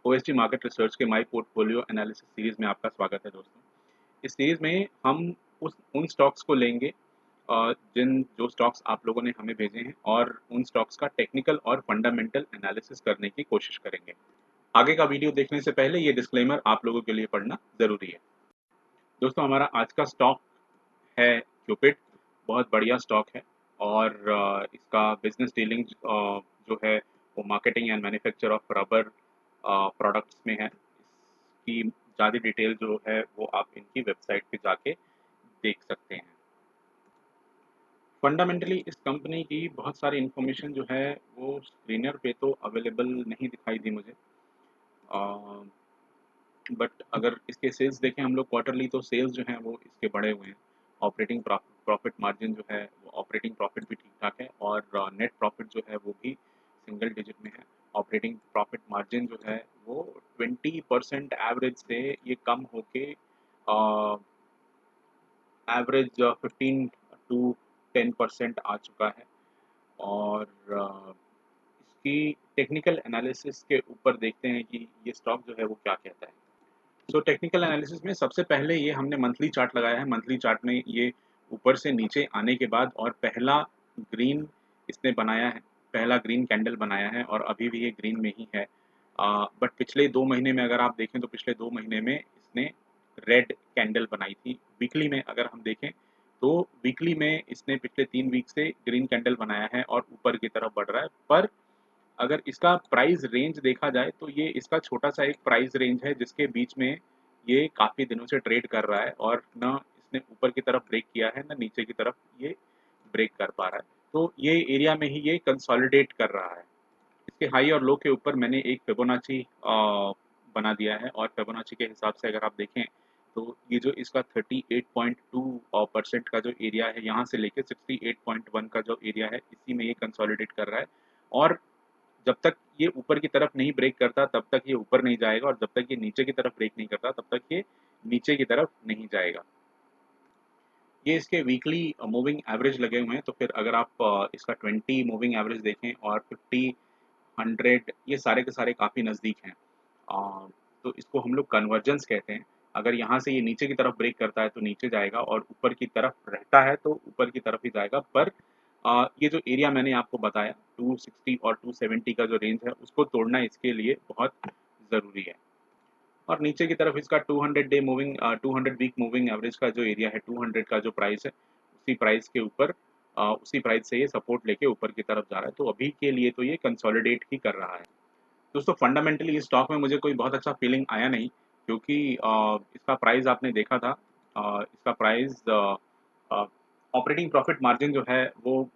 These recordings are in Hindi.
ओएसटी मार्केट रिसर्च के माई पोर्टफोलियो एनालिसिस सीरीज में आपका स्वागत है दोस्तों। इस सीरीज में हम उन स्टॉक्स को लेंगे जिन जो स्टॉक्स आप लोगों ने हमें भेजे हैं और उन स्टॉक्स का टेक्निकल और फंडामेंटल एनालिसिस करने की कोशिश करेंगे। आगे का वीडियो देखने से पहले ये डिस्क्लेमर आप लोगों के लिए पढ़ना ज़रूरी है। दोस्तों, हमारा आज का स्टॉक है क्यूपिड। बहुत बढ़िया स्टॉक है और इसका बिजनेस डीलिंग जो है वो marketing and manufacture of rubber products में है। इसकी ज़्यादा डिटेल जो है वो आप इनकी वेबसाइट पे जाके देख सकते हैं। फंडामेंटली इस कंपनी की बहुत सारी इन्फॉर्मेशन जो है वो स्क्रीनर पे तो अवेलेबल नहीं दिखाई दी मुझे, बट अगर इसके सेल्स देखें हम लोग क्वार्टरली, तो सेल्स जो हैं वो इसके बढ़े हुए हैं। ऑपरेटिंग प्रॉफिट मार्जिन जो है वो ऑपरेटिंग प्रॉफिट भी ठीक ठाक है और नेट प्रॉफिट जो है वो भी सिंगल डिजिट में है। ऑपरेटिंग प्रॉफिट मार्जिन जो है वो 20% एवरेज से ये कम होके एवरेज 15 to 10% आ चुका है। और इसकी टेक्निकल एनालिसिस के ऊपर देखते हैं कि ये स्टॉक जो है वो क्या कहता है। तो टेक्निकल एनालिसिस में सबसे पहले ये हमने मंथली चार्ट लगाया है। मंथली चार्ट में ये ऊपर से नीचे आने के बाद और पहला ग्रीन इसने बनाया है, पहला ग्रीन कैंडल बनाया है और अभी भी ये ग्रीन में ही है। बट पिछले 2 महीने में अगर आप देखें तो पिछले 2 महीने में इसने रेड कैंडल बनाई थी। वीकली में अगर हम देखें तो वीकली में इसने पिछले 3 वीक से ग्रीन कैंडल बनाया है और ऊपर की तरफ बढ़ रहा है। पर अगर इसका प्राइस रेंज देखा जाए तो ये इसका छोटा-सा एक प्राइस रेंज है जिसके बीच में ये काफ़ी दिनों से ट्रेड कर रहा है और ना इसने ऊपर की तरफ ब्रेक किया है, ना नीचे की तरफ ये ब्रेक कर पा रहा है। तो ये एरिया में ही ये कंसोलिडेट कर रहा है। इसके हाई और लो के ऊपर मैंने एक फिबोनाची बना दिया है और फिबोनाची के हिसाब से अगर आप देखें तो ये जो इसका 38.2% का जो एरिया है, यहाँ से लेके 68.1 का जो एरिया है, इसी में ये कंसोलिडेट कर रहा है। और जब तक ये ऊपर की तरफ नहीं ब्रेक करता तब तक ये ऊपर नहीं जाएगा और जब तक ये नीचे की तरफ ब्रेक नहीं करता तब तक ये नीचे की तरफ नहीं जाएगा। ये इसके वीकली मूविंग एवरेज लगे हुए हैं, तो फिर अगर आप इसका 20 मूविंग एवरेज देखें और 50, 100, ये सारे के सारे काफ़ी नज़दीक हैं। तो इसको हम लोग कन्वर्जेंस कहते हैं। अगर यहाँ से ये नीचे की तरफ ब्रेक करता है तो नीचे जाएगा और ऊपर की तरफ रहता है तो ऊपर की तरफ ही जाएगा। पर ये जो एरिया मैंने आपको बताया 260 और 270 का जो रेंज है उसको तोड़ना इसके लिए बहुत ज़रूरी है। और नीचे की तरफ इसका 200 वीक मूविंग एवरेज का जो एरिया है, 200 का जो प्राइस है, उसी प्राइस के ऊपर उसी प्राइस से ये सपोर्ट लेके ऊपर की तरफ जा रहा है। तो अभी के लिए तो ये कंसोलिडेट ही कर रहा है। दोस्तों, फंडामेंटली इस स्टॉक में मुझे कोई बहुत अच्छा फीलिंग आया नहीं, क्योंकि इसका प्राइस आपने देखा था। इसका प्राइस ऑपरेटिंग प्रॉफिट मार्जिन जो है वो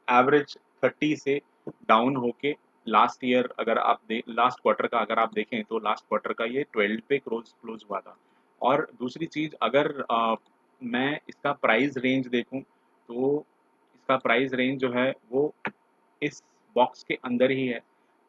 एवरेज 30 से डाउन होके लास्ट ईयर अगर आप लास्ट क्वार्टर का अगर आप देखें तो लास्ट क्वार्टर का ये 12 पे क्लोज हुआ था। और दूसरी चीज़, अगर मैं इसका प्राइस रेंज देखूं तो इसका प्राइस रेंज जो है वो इस बॉक्स के अंदर ही है।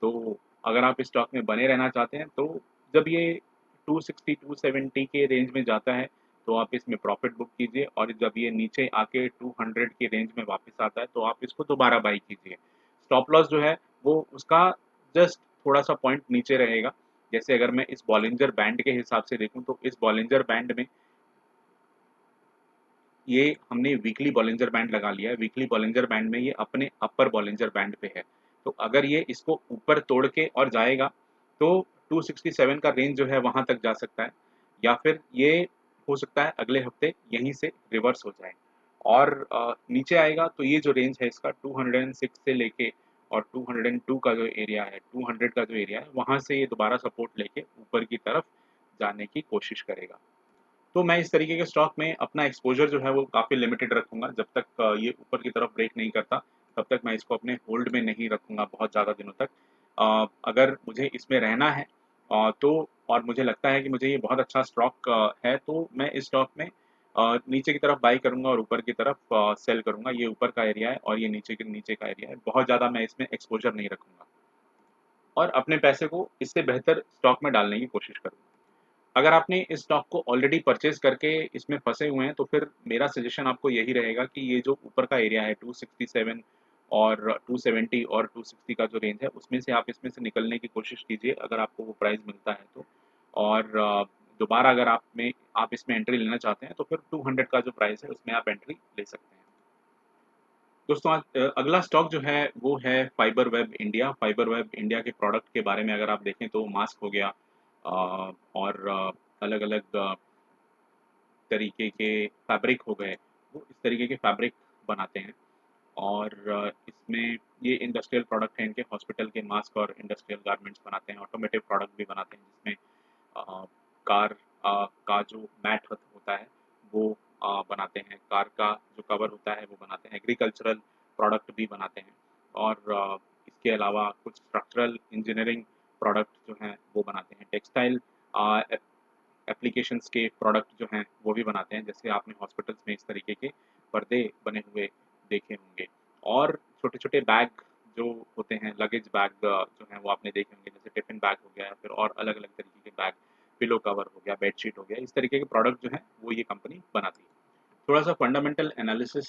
तो अगर आप इस स्टॉक में बने रहना चाहते हैं तो जब ये 260 270 के रेंज में जाता है तो आप इसमें प्रॉफिट बुक कीजिए और जब ये नीचे आके 200 के रेंज में वापस आता है तो आप इसको दोबारा बाई कीजिए। स्टॉप लॉस जो है वो उसका जस्ट थोड़ा सा पॉइंट नीचे रहेगा। जैसे अगर मैं इस बॉलिंजर बैंड के हिसाब से देखूं तो इस बॉलिंजर बैंड में ये हमने वीकली बॉलिंजर बैंड लगा लिया है। वीकली बॉलिंजर बैंड में ये अपने अपर बॉलिंजर बैंड पे है। तो अगर ये इसको ऊपर तोड़ के और जाएगा तो 267 का रेंज जो है वहाँ तक जा सकता है, या फिर ये हो सकता है अगले हफ्ते यहीं से रिवर्स हो जाए और नीचे आएगा तो ये जो रेंज है इसका 206 से लेके और 202 का जो एरिया है, 200 का जो एरिया है, वहाँ से ये दोबारा सपोर्ट लेके ऊपर की तरफ जाने की कोशिश करेगा। तो मैं इस तरीके के स्टॉक में अपना एक्सपोज़र जो है वो काफ़ी लिमिटेड रखूँगा। जब तक ये ऊपर की तरफ ब्रेक नहीं करता, तब तक मैं इसको अपने होल्ड में नहीं रखूँगा बहुत ज़्यादा दिनों तक। अगर मुझे इसमें रहना है तो और मुझे लगता है कि मुझे ये बहुत अच्छा स्टॉक है, तो मैं इस स्टॉक में नीचे की तरफ बाई करूँगा और ऊपर की तरफ सेल करूँगा। ये ऊपर का एरिया है और ये नीचे का एरिया है। बहुत ज़्यादा मैं इसमें एक्सपोज़र नहीं रखूँगा और अपने पैसे को इससे बेहतर स्टॉक में डालने की कोशिश करूँगा। अगर आपने इस स्टॉक को ऑलरेडी परचेज़ करके इसमें फँसे हुए हैं, तो फिर मेरा सजेशन आपको यही रहेगा कि ये जो ऊपर का एरिया है 267 और 270 और 260 का जो रेंज है उसमें से आप इसमें से निकलने की कोशिश कीजिए अगर आपको वो प्राइस मिलता है तो। और दोबारा अगर आप इसमें एंट्री लेना चाहते हैं तो फिर 200 का जो प्राइस है उसमें आप एंट्री ले सकते हैं। दोस्तों आज अगला स्टॉक जो है वो है fibre web India. Fibre web India के प्रोडक्ट के बारे में अगर आप देखें तो मास्क हो गया और अलग अलग तरीके के फैब्रिक हो गए, वो इस तरीके के फैब्रिक बनाते हैं। और इसमें ये इंडस्ट्रियल प्रोडक्ट हैं, इनके हॉस्पिटल के मास्क और इंडस्ट्रियल गारमेंट्स बनाते हैं, ऑटोमेटिव प्रोडक्ट भी बनाते हैं जिसमें अ, कार का जो मैट होता है वो बनाते हैं, कार का जो कवर होता है वो बनाते हैं, एग्रीकल्चरल प्रोडक्ट भी बनाते हैं। और इसके अलावा कुछ स्ट्रक्चरल इंजीनियरिंग प्रोडक्ट जो हैं वो बनाते हैं, टेक्सटाइल एप्लीकेशंस के प्रोडक्ट जो हैं वो भी बनाते हैं, जैसे आपने हॉस्पिटल्स में इस तरीके के पर्दे बने हुए देखे होंगे। और छोटे-छोटे बैग जो होते हैं, लगेज बैग जो हैं वो आपने देखे होंगे, जैसे टिफ़िन बैग हो गया या फिर और अलग-अलग तरीके के बैग, पिलो कवर हो गया, बेडशीट हो गया, इस तरीके के प्रोडक्ट जो हैं वो ये कंपनी बनाती है। थोड़ा-सा फंडामेंटल एनालिसिस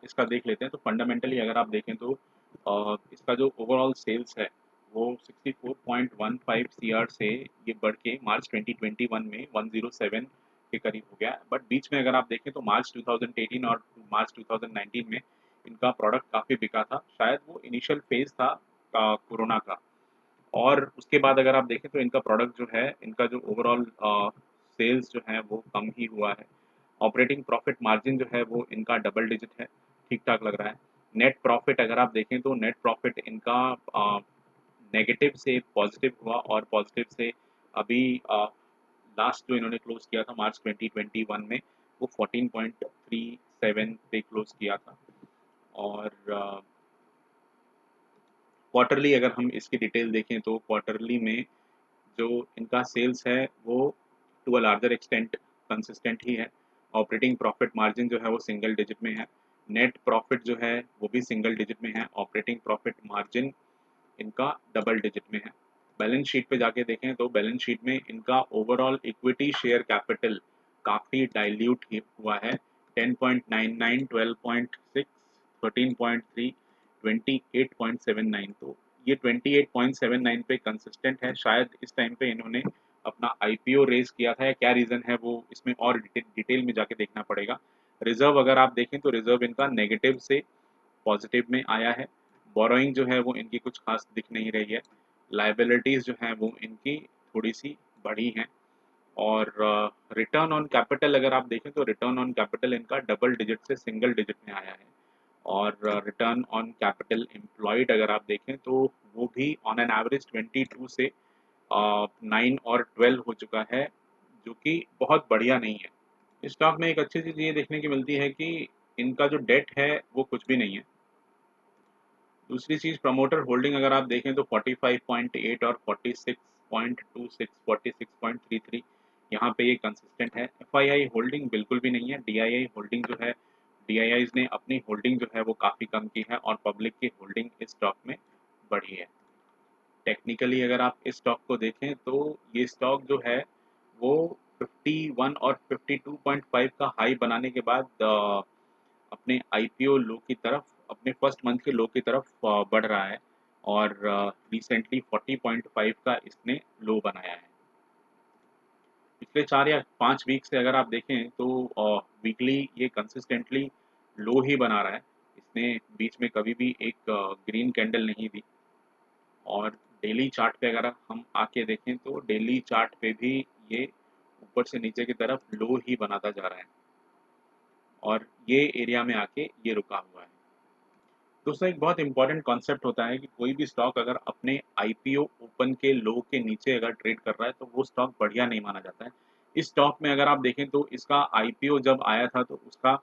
इसका देख लेते हैं, तो फंडामेंटली अगर आप देखें तो इसका जो ओवरऑल सेल्स है वो 64.15 सीआर से ये बढ़ के मार्च 2021 में 107 के करीब हो गया। बट बीच में अगर आप देखें तो मार्च 2018 और मार्च 2019 में इनका प्रोडक्ट काफ़ी बिका था। शायद वो इनिशियल फेज़ था कोरोना का। और उसके बाद अगर आप देखें तो इनका प्रोडक्ट जो है, इनका जो ओवरऑल सेल्स जो है वो कम ही हुआ है। ऑपरेटिंग प्रॉफिट मार्जिन जो है वो इनका डबल डिजिट है, ठीक-ठाक लग रहा है। नेट प्रॉफिट अगर आप देखें तो नेट प्रॉफिट इनका नेगेटिव से पॉजिटिव हुआ और पॉजिटिव से अभी लास्ट जो इन्होंने क्लोज़ किया था मार्च 2021 में वो 14.37 पे क्लोज़ किया था। और क्वार्टरली अगर हम इसकी डिटेल देखें तो क्वार्टरली में जो इनका सेल्स है वो to a larger extent consistent ही है। ऑपरेटिंग प्रॉफिट मार्जिन जो है वो सिंगल डिजिट में है। नेट प्रॉफिट जो है वो भी सिंगल डिजिट में है। ऑपरेटिंग प्रॉफिट मार्जिन इनका डबल डिजिट में है। बैलेंस शीट पे जाके देखें तो बैलेंस शीट में इनका ओवरऑल इक्विटी शेयर कैपिटल काफ़ी डाइल्यूट हुआ है। 10.99, 12.6, 13.3, 28.79, तो ये 28.79 पे कंसिस्टेंट है। शायद इस टाइम पे इन्होंने अपना आईपीओ रेज किया था या क्या रीज़न है वो इसमें और डिटेल में जाके देखना पड़ेगा। रिजर्व अगर आप देखें तो रिजर्व इनका नेगेटिव से पॉजिटिव में आया है। बोरोइंग जो है वो इनकी कुछ खास दिख नहीं रही है। लायबिलिटीज़ जो हैं वो इनकी थोड़ी-सी बढ़ी हैं। और रिटर्न ऑन कैपिटल अगर आप देखें तो रिटर्न ऑन कैपिटल इनका डबल डिजिट से सिंगल डिजिट में आया है। और रिटर्न ऑन कैपिटल एम्प्लॉयड अगर आप देखें तो वो भी ऑन एन एवरेज 22 से 9 और 12 हो चुका है, जो कि बहुत बढ़िया नहीं है। इस स्टॉक में एक अच्छी चीज़ ये देखने की मिलती है कि इनका जो डेट है वो कुछ भी नहीं है। दूसरी चीज़ प्रमोटर होल्डिंग अगर आप देखें तो 45.8 और 46.26, 46.33 यहाँ पे ये कंसिस्टेंट है। एफआईआई होल्डिंग बिल्कुल भी नहीं है। डीआईआई होल्डिंग जो है, डीआईआईज़ ने अपनी होल्डिंग जो है वो काफ़ी कम की है और पब्लिक की होल्डिंग इस स्टॉक में बढ़ी है। टेक्निकली अगर आप इस स्टॉक को देखें तो ये स्टॉक जो है वो 51 और 52.5 का हाई बनाने के बाद अपने आईपीओ लो की तरफ, अपने फर्स्ट मंथ के लो की तरफ बढ़ रहा है। और रिसेंटली 40.5 का इसने लो बनाया है। पिछले 4 या 5 वीक से अगर आप देखें तो वीकली ये कंसिस्टेंटली लो ही बना रहा है। इसने बीच में कभी भी एक ग्रीन कैंडल नहीं दी। और डेली चार्ट पे अगर हम आके देखें तो डेली चार्ट पे भी ये ऊपर से नीचे की तरफ लो ही बनाता जा रहा है और ये एरिया में आके ये रुका हुआ है। दोस्तों एक बहुत इंपॉर्टेंट कॉन्सेप्ट होता है कि कोई भी स्टॉक अगर अपने आईपीओ ओपन के लो के नीचे अगर ट्रेड कर रहा है तो वो स्टॉक बढ़िया नहीं माना जाता है। इस स्टॉक में अगर आप देखें तो इसका आईपीओ जब आया था तो उसका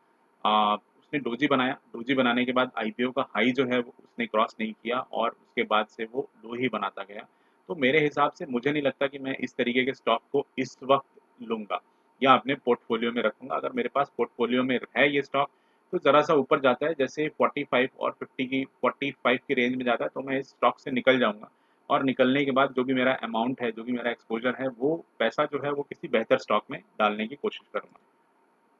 उसने डोजी बनाया, डोजी बनाने के बाद आईपीओ का हाई जो है वो उसने क्रॉस नहीं किया और उसके बाद से वो लो ही बनाता गया। तो मेरे हिसाब से मुझे नहीं लगता कि मैं इस तरीके के स्टॉक को इस वक्त लूंगा या अपने पोर्टफोलियो में रखूंगा। अगर मेरे पास पोर्टफोलियो में है ये स्टॉक तो ज़रा-सा ऊपर जाता है, जैसे 45 और 45 की रेंज में जाता है, तो मैं इस स्टॉक से निकल जाऊँगा और निकलने के बाद जो भी मेरा अमाउंट है, जो भी मेरा एक्सपोज़र है, वो पैसा जो है वो किसी बेहतर स्टॉक में डालने की कोशिश करूँगा।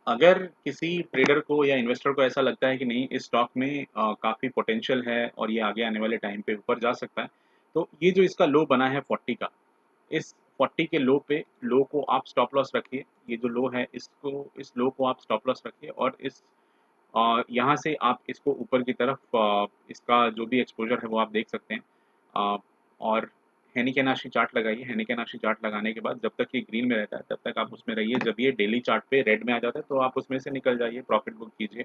अगर किसी ट्रेडर को या इन्वेस्टर को ऐसा लगता है कि नहीं इस स्टॉक में काफ़ी पोटेंशियल है और ये आगे आने वाले टाइम पे ऊपर जा सकता है, तो ये जो इसका लो बना है 40 का, इस 40 के लो पे लो को आप स्टॉप लॉस रखिए। ये जो लो है इसको इस लो को आप स्टॉप लॉस रखिए और इस यहाँ से आप इसको ऊपर की तरफ इसका जो भी एक्सपोज़र है वो आप देख सकते हैं। और हेनिकेनाशी चार्ट लगाइए। हेनिकेनाशी चार्ट लगाने के बाद जब तक ये ग्रीन में रहता है तब तक आप उसमें रहिए। जब ये डेली चार्ट पे रेड में आ जाता है तो आप उसमें से निकल जाइए, प्रॉफ़िट बुक कीजिए।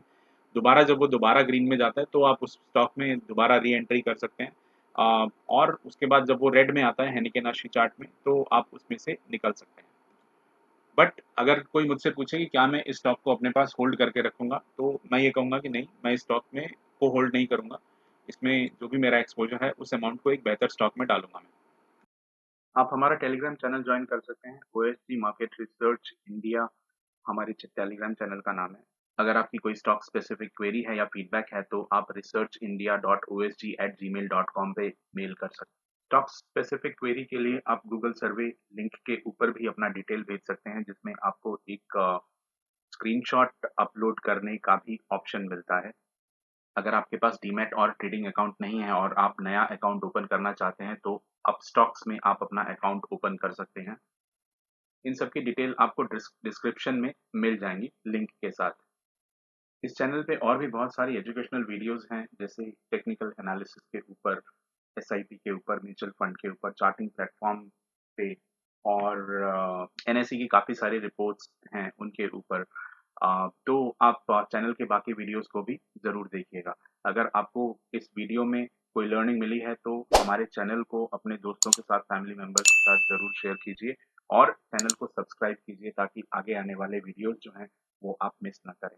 दोबारा जब वो दोबारा ग्रीन में जाता है तो आप उस स्टॉक में दोबारा री-एंट्री कर सकते हैं। और उसके बाद जब वो रेड में आता है हेनिकेनाशी चार्ट में तो आप उसमें से निकल सकते हैं। बट अगर कोई मुझसे पूछे कि क्या मैं इस स्टॉक को अपने पास होल्ड करके रखूँगा, तो मैं ये कहूँगा कि नहीं, मैं इस स्टॉक में को होल्ड नहीं करूँगा। इसमें जो भी मेरा एक्सपोज़र है, उस अमाउंट को एक बेहतर स्टॉक में डालूँगा मैं। आप हमारा टेलीग्राम चैनल जॉइन कर सकते हैं, ओएसजी मार्केट रिसर्च इंडिया हमारे टेलीग्राम चैनल का नाम है। अगर आपकी कोई स्टॉक स्पेसिफिक क्वेरी है या फीडबैक है, तो आप researchindia.osg@gmail.com पे मेल कर सकते हैं। स्टॉक स्पेसिफिक क्वेरी के लिए आप गूगल सर्वे लिंक के ऊपर भी अपना डिटेल भेज सकते हैं, जिसमें आपको एक स्क्रीनशॉट अपलोड करने का भी ऑप्शन मिलता है। अगर आपके पास डीमैट और ट्रेडिंग अकाउंट नहीं है और आप नया अकाउंट ओपन करना चाहते हैं, तो अपस्टॉक्स में आप अपना अकाउंट ओपन कर सकते हैं। इन सब की डिटेल आपको डिस्क्रिप्शन में मिल जाएँगी लिंक के साथ। इस चैनल पे और भी बहुत सारी एजुकेशनल वीडियोज़ हैं, जैसे टेक्निकल एनालिसिस के ऊपर, एसआईपी के ऊपर, म्यूचुअल फंड के ऊपर, चार्टिंग प्लेटफ़ॉर्म पे और एनएसई की काफ़ी सारी रिपोर्ट्स हैं उनके ऊपर। तो आप चैनल के बाकी वीडियोज़ को भी ज़रूर देखिएगा। अगर आपको इस वीडियो में कोई लर्निंग मिली है, तो हमारे चैनल को अपने दोस्तों के साथ, फैमिली मेंबर्स के साथ ज़रूर शेयर कीजिए और चैनल को सब्सक्राइब कीजिए ताकि आगे आने वाले वीडियोज़ जो हैं, वो आप मिस ना करें।